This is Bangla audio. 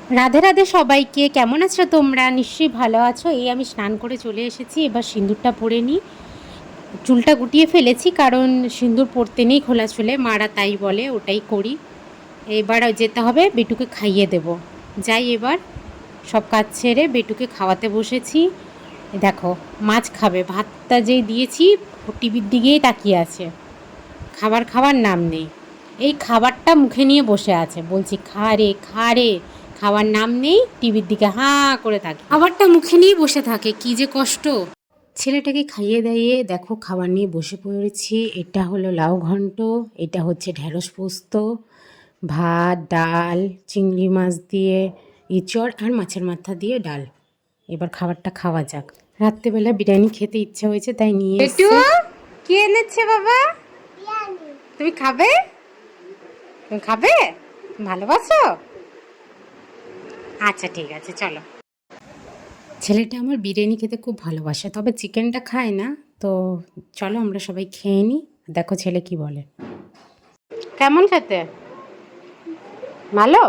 রাধে রাধে সবাইকে। কেমন আছো তোমরা? নিশ্চয়ই ভালো আছো। এই আমি স্নান করে চলে এসেছি, এবার সিঁদুরটা পরে নিই। চুলটা গুটিয়ে ফেলেছি কারণ সিঁদুর পরতে নেই খোলা চুলে, মারা তাই বলে, ওটাই করি। এবার যেতে হবে, বেটুকে খাইয়ে দেব। যাই এবার, সব কাজ ছেড়ে বেটুকে খাওয়াতে বসেছি। দেখো, মাছ খাবে, ভাতটা যেই দিয়েছি টিভির দিকেই তাকিয়ে আছে, খাবার নাম নেই। এই খাবারটা মুখে নিয়ে বসে আছে, বলছি খা রে খা রে, খাওয়ার নাম নেই, টিভির দিকে হাঁ করে থাকে, খাবারটা মুখে নিয়ে বসে থাকে, কি যে কষ্ট। ছেলেটাকে খাইয়ে দাইয়ে দেখো খাবার নিয়ে বসে পড়েছি। এটা হলো লাউ ঘন্ট, এটা হচ্ছে ঢেঁড়স পোস্ত, ভাত, ডাল, চিংড়ি মাছ দিয়ে ইঁচড় আর মাছের মাথা দিয়ে ডাল। এবার খাবারটা খাওয়া যাক। রাত্রেবেলা বিরিয়ানি খেতে ইচ্ছা হয়েছে তাই নিয়ে এসেছে। কি এনেছে বাবা? তুমি খাবে? তুমি খাবে? ভালোবাসো? আচ্ছা ঠিক আছে, চলো। ছেলেটা আমার বিরিয়ানি খেতে খুব ভালোবাসে, তবে চিকেনটা খায় না। তো চলো আমরা সবাই খেয়ে নিই। দেখো ছেলে কি বলে। কেমন খেতে? ভালো?